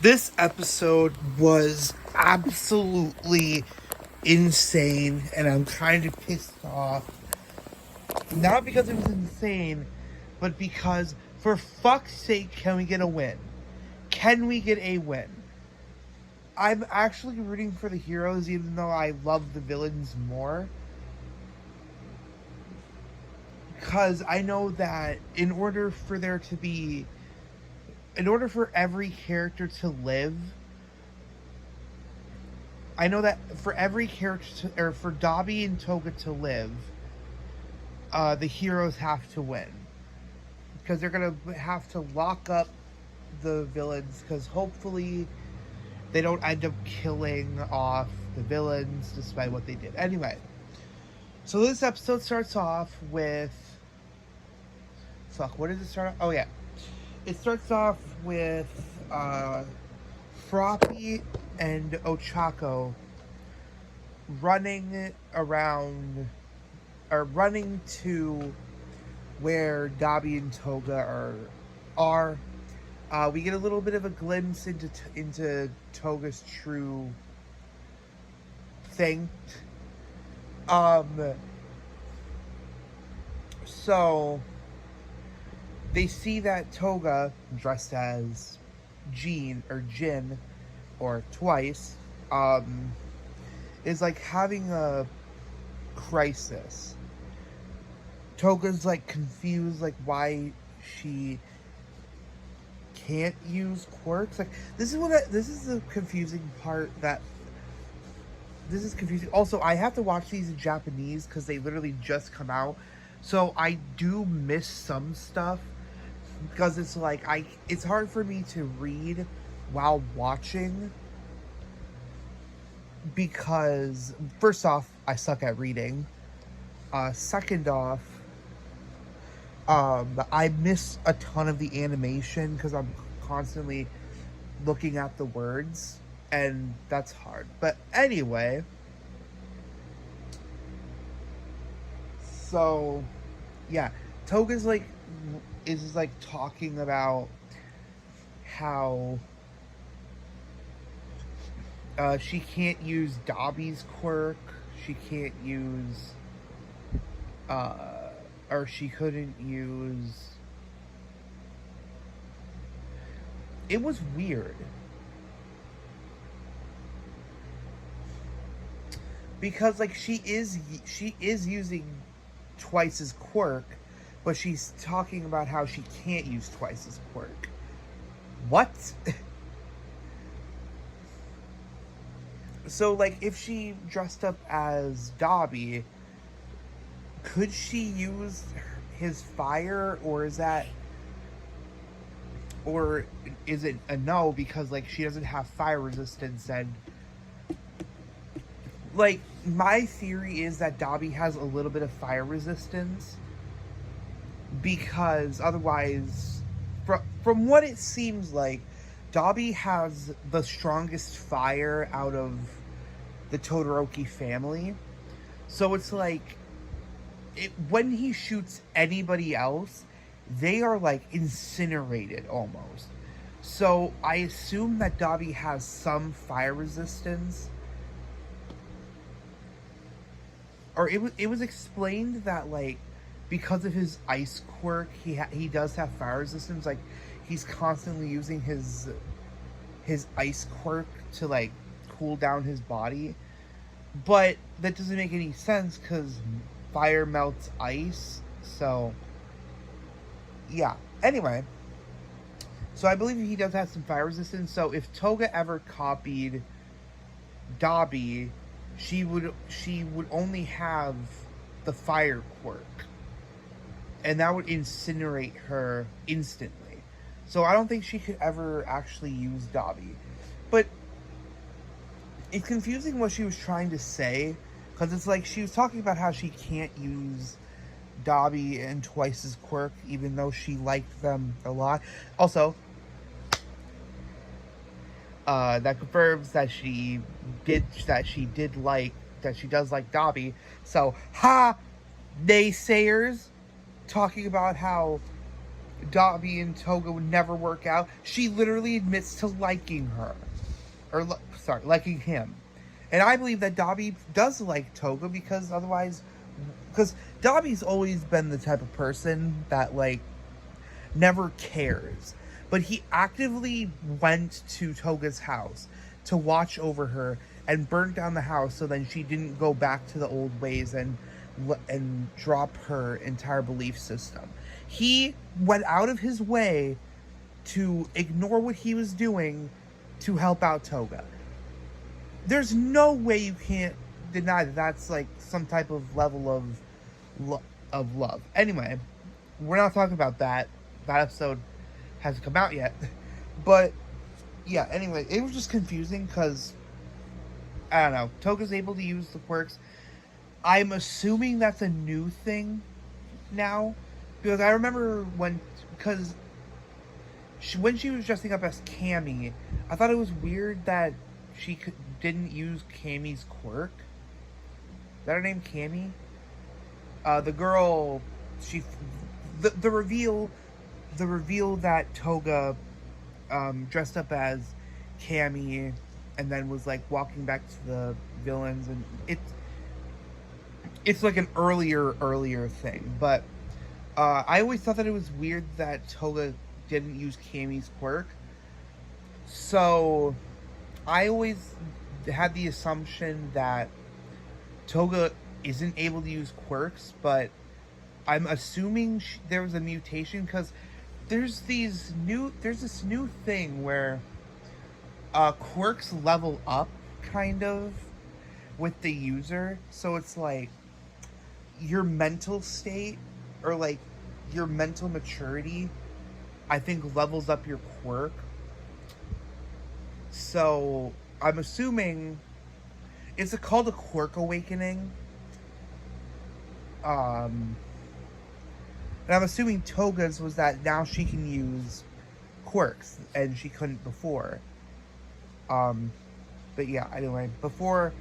This episode was absolutely insane, and I'm kind of pissed off. Not because it was insane, but because, for fuck's sake, can we get a win? Can we get a win? I'm actually rooting for the heroes, even though I love the villains more. Because I know that in order for every character to live, I know that for every character or for Dobby and Toga to live, the heroes have to win because they're gonna have to lock up the villains because hopefully they don't end up killing off the villains despite what they did. Anyway, so this episode starts off with what does it start off? Oh yeah, it starts off with Froppy and Ochako running around or running to where Dobby and Toga are. We get a little bit of a glimpse into Toga's true thing. So they see that Toga, dressed as Jin or Twice, is like having a crisis. Toga's like confused, like why she can't use quirks. Like this is the confusing part. This is confusing. Also, I have to watch these in Japanese because they literally just come out, so I do miss some stuff because it's hard for me to read while watching because first off, I suck at reading. Second off, I miss a ton of the animation because I'm constantly looking at the words, and that's hard. But anyway, so yeah, Toga's is talking about how she can't use Dobby's quirk. She can't use or she couldn't use. It was weird because she is using Twice's quirk, but she's talking about how she can't use Twice's quirk. What? So if she dressed up as Dobby, could she use his fire, or is it a no because she doesn't have fire resistance? And my theory is that Dobby has a little bit of fire resistance because otherwise, from what it seems like, Dobby has the strongest fire out of the Todoroki family. So it's when he shoots anybody else, they are incinerated almost. So I assume that Dobby has some fire resistance. Or it was explained that because of his ice quirk, he does have fire resistance. He's constantly using his ice quirk to cool down his body. But that doesn't make any sense because fire melts ice. So yeah. Anyway, so I believe he does have some fire resistance. So if Toga ever copied Dobby, she would only have the fire quirk, and that would incinerate her instantly. So I don't think she could ever actually use Dobby. But it's confusing what she was trying to say, because it's she was talking about how she can't use Dobby and Twice's quirk, even though she liked them a lot. Also, that confirms that she does like Dobby. So, naysayers talking about how Dabi and Toga would never work out. She literally admits to liking her. Or, liking him. And I believe that Dabi does like Toga because otherwise... Because Dabi's always been the type of person that, like, never cares. But he actively went to Toga's house to watch over her and burnt down the house so then she didn't go back to the old ways and drop her entire belief system. He went out of his way to ignore what he was doing to help out Toga. There's no way you can't deny that that's like some type of level of love. Anyway, we're not talking about that. That episode hasn't come out yet. But yeah, anyway, it was just confusing because I don't know. Toga's able to use the quirks. I'm assuming that's a new thing now. Because I remember when she was dressing up as Cammy, I thought it was weird that she didn't use Cammy's quirk. Is that her name, Cammy? The girl, the reveal that Toga dressed up as Cammy and then was like walking back to the villains, and it's like an earlier thing, but I always thought that it was weird that Toga didn't use Cammy's quirk. So I always had the assumption that Toga isn't able to use quirks, but I'm assuming there was a mutation because there's this new thing where quirks level up kind of with the user. So it's like your mental state or like your mental maturity, I think, levels up your quirk. So I'm assuming it's called a quirk awakening. And I'm assuming Toga's was that now she can use quirks and she couldn't before. But yeah, anyway, before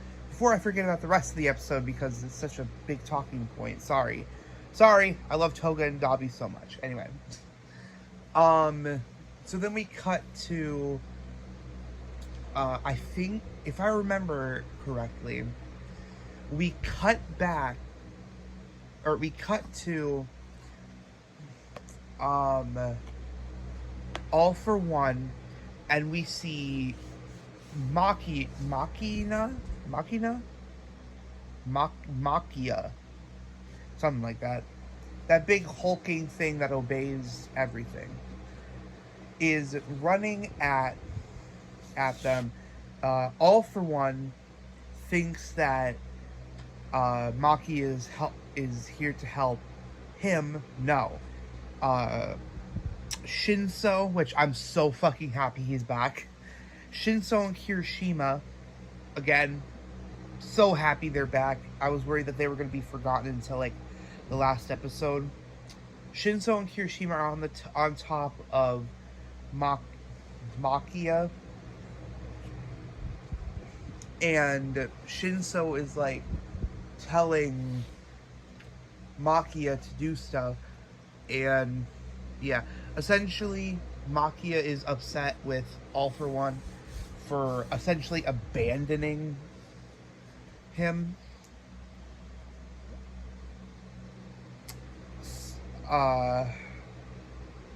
I forget about the rest of the episode because it's such a big talking point. Sorry, I love Toga and Dabi so much. Anyway, so then we cut to, I think, if I remember correctly, we cut to, All For One, and we see Makia, something like that. That big hulking thing that obeys everything is running at them. All For One thinks that Maki is here to help him. No. Shinso, which I'm so fucking happy he's back. Shinso and Kirishima, again, so happy they're back. I was worried that they were going to be forgotten until like the last episode. Shinso and Kirishima are on top of Makia, and Shinso is like telling Makia to do stuff, and yeah, essentially Makia is upset with All For One for essentially abandoning him.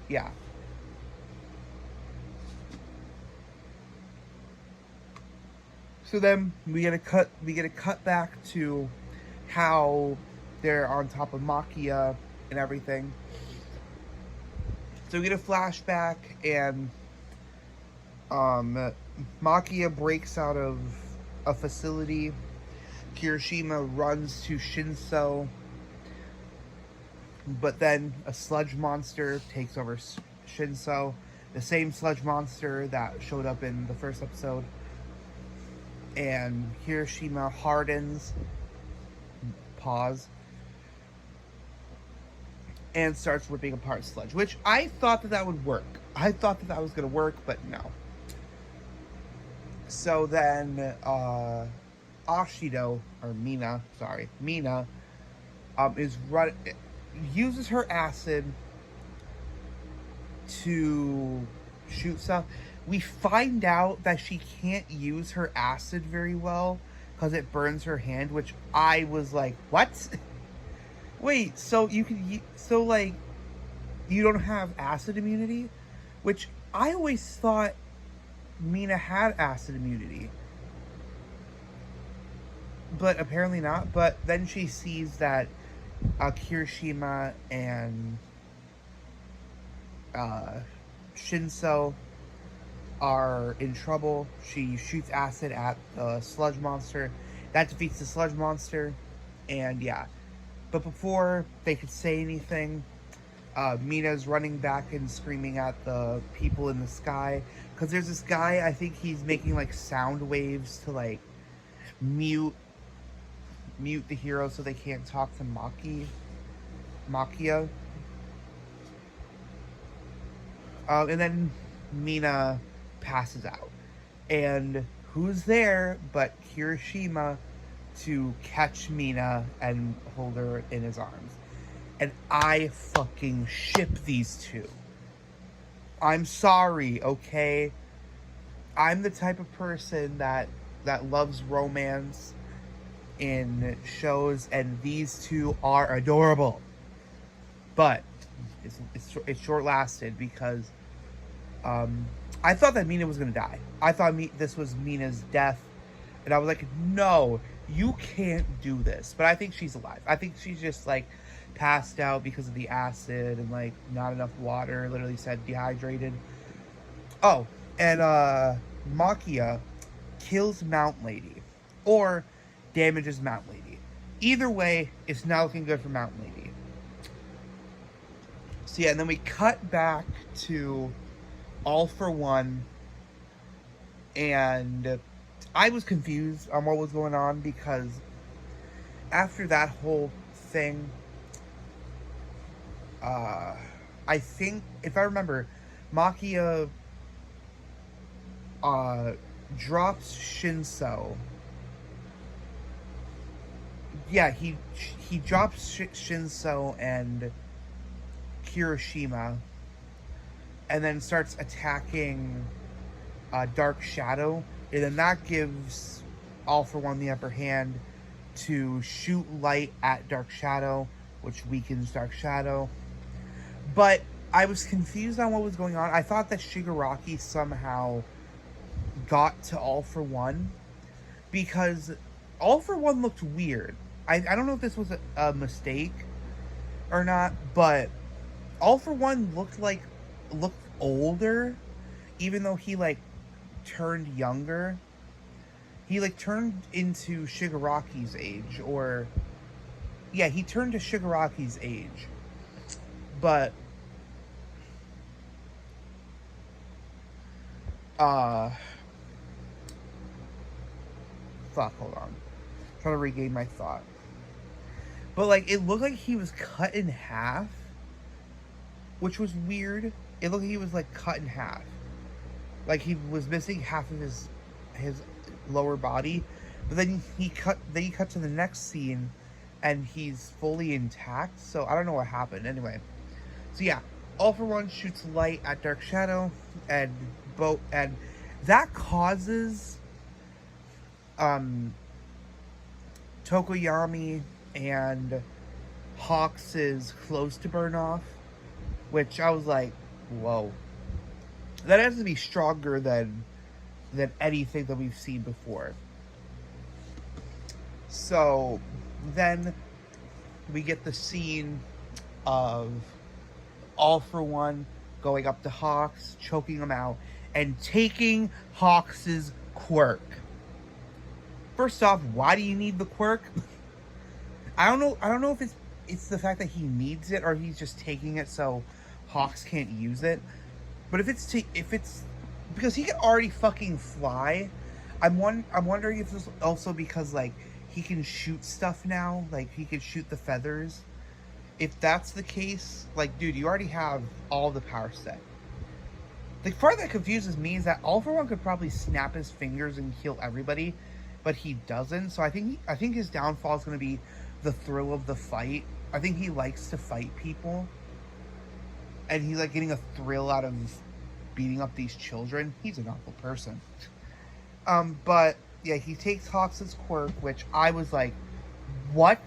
Yeah. So then we get a cut back to how they're on top of Makia and everything. So we get a flashback, and Makia breaks out of a facility. Kirishima runs to Shinso, but then a sludge monster takes over Shinso. The same sludge monster that showed up in the first episode. And Kirishima hardens, and starts ripping apart Sludge, which I thought that would work. I thought that was going to work, but no. So then, Ashido, or Mina, uses her acid to shoot stuff. We find out that she can't use her acid very well because it burns her hand, which I was like, what? Wait, so you can, so like, you don't have acid immunity? Which I always thought Mina had acid immunity. But apparently not. But then she sees that Kirishima and Shinso are in trouble. She shoots acid at the sludge monster. That defeats the sludge monster. And yeah. But before they could say anything, Mina's running back and screaming at the people in the sky. Because there's this guy, I think he's making like sound waves to like mute the hero so they can't talk to Makia. And then Mina passes out. And who's there but Kirishima to catch Mina and hold her in his arms. And I fucking ship these two. I'm sorry, okay? I'm the type of person that loves romance in shows, and these two are adorable. But it's short lasted because I thought that Mina was gonna die. I thought this was Mina's death, and I was like, no, you can't do this. But I think she's alive. I think she's just like passed out because of the acid and like not enough water. Literally said dehydrated. Oh, and Makia kills Mount Lady or damages Mount Lady. Either way, it's not looking good for Mount Lady. So yeah, and then we cut back to All for One, and I was confused on what was going on because after that whole thing, I think, if I remember, Makia drops Shinso. Yeah, he drops Shinso and Kirishima, and then starts attacking Dark Shadow, and then that gives All for One the upper hand to shoot light at Dark Shadow, which weakens Dark Shadow. But I was confused on what was going on. I thought that Shigaraki somehow got to All for One because All for One looked weird. I don't know if this was a mistake or not, but All for One looked older, even though he like turned younger. He like turned into Shigaraki's age, or yeah, he turned to Shigaraki's age. But fuck, hold on. I'm trying to regain my thought. But like it looked like he was cut in half, which was weird. It looked like he was like cut in half. Like he was missing half of his lower body. But then he cut to the next scene and he's fully intact. So I don't know what happened. Anyway. So yeah, All for One shoots light at Dark Shadow and that causes Tokoyami and Hawks' clothes to burn off, which I was like, whoa. That has to be stronger than anything that we've seen before. So then we get the scene of All for One going up to Hawks, choking him out, and taking Hawks' quirk. First off, why do you need the quirk? I don't know if it's the fact that he needs it or he's just taking it so Hawks can't use it. But if it's because he can already fucking fly, I'm wondering if it's also because like he can shoot stuff now, like he can shoot the feathers. If that's the case, like dude, you already have all the power set. The part that confuses me is that All for One could probably snap his fingers and kill everybody, but he doesn't. So I think his downfall is going to be the thrill of the fight. I think he likes to fight people. and he's like getting a thrill out of beating up these children. He's an awful person. But yeah, he takes Hawks' quirk, which I was like, what?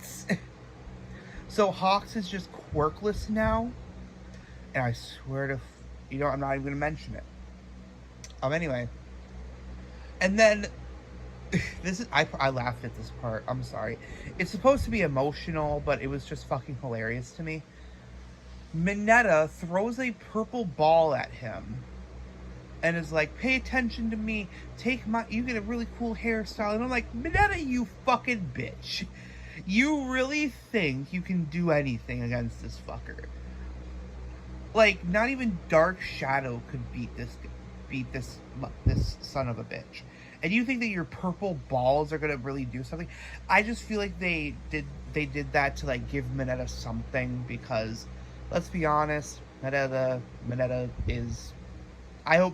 So Hawks is just quirkless now, and I swear to, I'm not even gonna mention it. Anyway, and then this is I laughed at this part. I'm sorry. It's supposed to be emotional, but it was just fucking hilarious to me. Mineta throws a purple ball at him and is like, pay attention to me, you get a really cool hairstyle. And I'm like, Mineta, you fucking bitch. You really think you can do anything against this fucker? Like, not even Dark Shadow could beat this son of a bitch. And you think that your purple balls are gonna really do something? I just feel like they did that to like give Mineta something, because let's be honest, Mineta is, I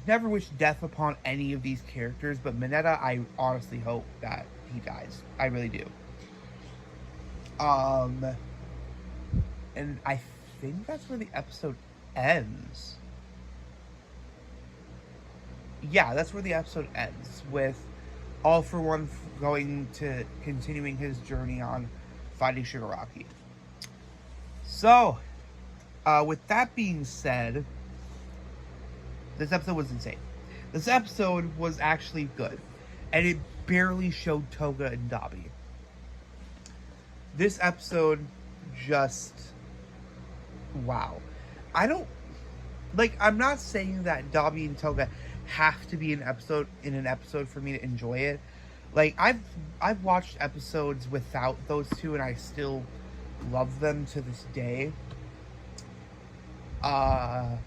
never wish death upon any of these characters, but Mineta, I honestly hope that he dies. I really do. And I think that's where the episode ends. Yeah, that's where the episode ends, with All For One continuing his journey on fighting Shigaraki. So, with that being said, this episode was insane. This episode was actually good, and it barely showed Toga and Dabi. This episode just, wow. I'm not saying that Dabi and Toga have to be in an episode for me to enjoy it. Like, I've watched episodes without those two, and I still love them to this day. But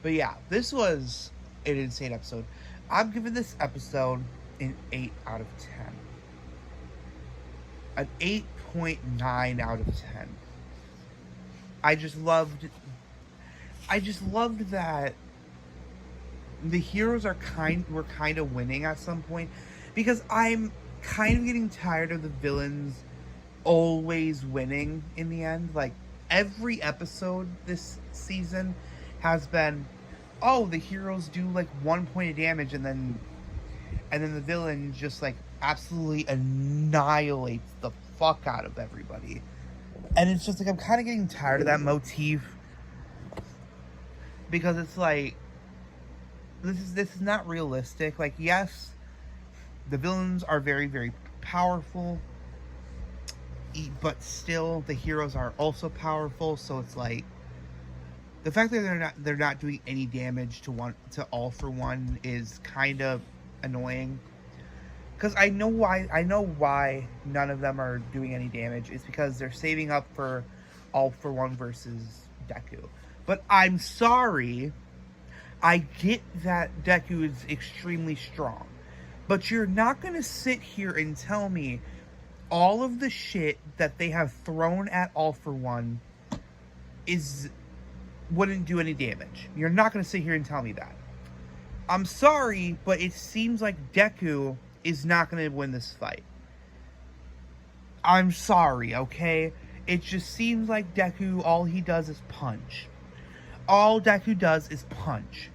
yeah, this was an insane episode. I'm giving this episode an 8 out of 10. An 8.9 out of 10. I just loved that the heroes were kind of winning at some point, because I'm kind of getting tired of the villains always winning in the end. Like, every episode this season has been, oh, the heroes do like 1 point of damage, and then the villain just like absolutely annihilates the fuck out of everybody. And it's just like, I'm kind of getting tired of that motif, because it's like, this is not realistic. Like, yes, the villains are very, very powerful, but still the heroes are also powerful. So it's like, the fact that they're not doing any damage to All For One is kind of annoying. Because I know why none of them are doing any damage. It's because they're saving up for All For One versus Deku. But I'm sorry, I get that Deku is extremely strong, but you're not going to sit here and tell me all of the shit that they have thrown at All For One wouldn't do any damage. You're not going to sit here and tell me that. I'm sorry, but it seems like Deku is not going to win this fight. I'm sorry, okay? It just seems like Deku, all he does is punch. All Deku does is punch.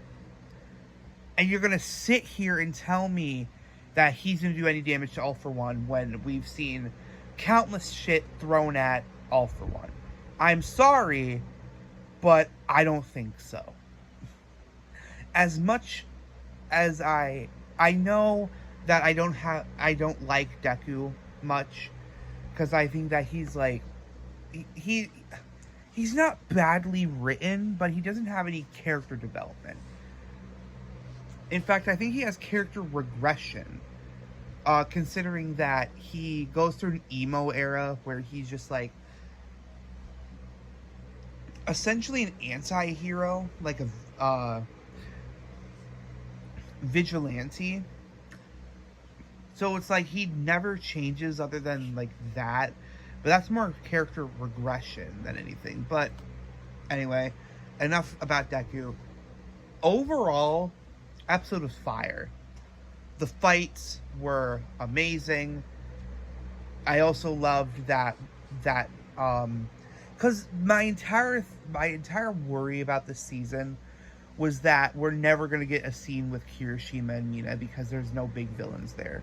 And you're going to sit here and tell me that he's going to do any damage to All For One when we've seen countless shit thrown at All For One. I'm sorry, but I don't think so. As much as I know that I don't like Deku much, because I think that he's like, he's not badly written, but he doesn't have any character development. In fact, I think he has character regression, considering that he goes through an emo era where he's just like essentially an anti-hero, like a vigilante. So it's like he never changes other than like that. But that's more character regression than anything. But anyway, enough about Deku. Overall, episode was fire. The fights were amazing. I also loved that because my entire worry about this season was that we're never going to get a scene with Kirishima and Mina because there's no big villains there,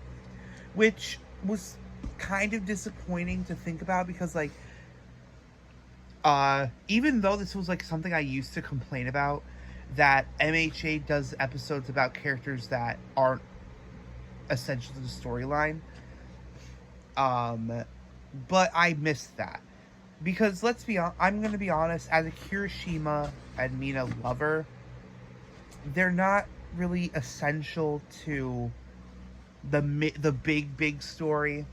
which was kind of disappointing to think about because like even though this was like something I used to complain about, that MHA does episodes about characters that aren't essential to the storyline, but I missed that because I'm going to be honest, as a Kirishima and Mina lover, they're not really essential to the big story.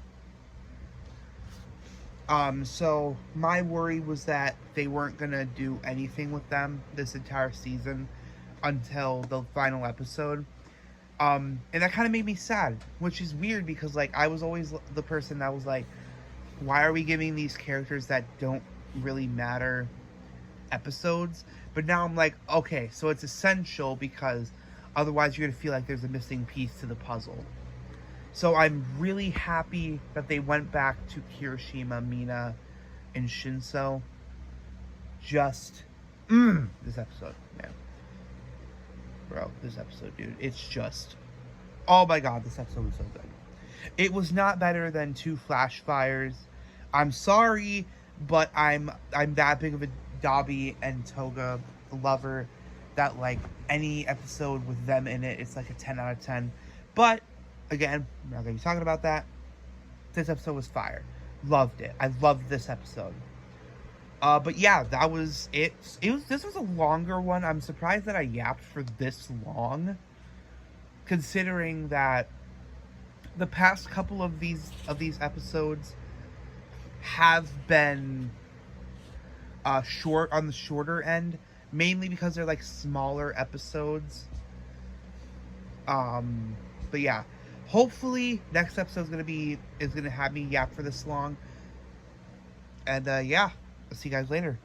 So my worry was that they weren't gonna do anything with them this entire season until the final episode. And that kind of made me sad, which is weird because like I was always the person that was like, why are we giving these characters that don't really matter episodes? But now I'm like, okay, so it's essential because otherwise you're gonna feel like there's a missing piece to the puzzle. So I'm really happy that they went back to Kirishima, Mina, and Shinso. Just, this episode, man. Bro, this episode, dude. It's just, oh my god, this episode was so good. It was not better than 2 Flash Fires. I'm sorry, but I'm that big of a Dabi and Toga lover that like any episode with them in it, it's like a 10 out of 10. But again, we're not going to be talking about that. This episode was fire. Loved it. I loved this episode. But yeah, that was it. This was a longer one. I'm surprised that I yapped for this long, considering that the past couple of these episodes have been short, on the shorter end, mainly because they're like smaller episodes. But yeah, hopefully next episode is gonna have me yap for this long. And yeah, I'll see you guys later.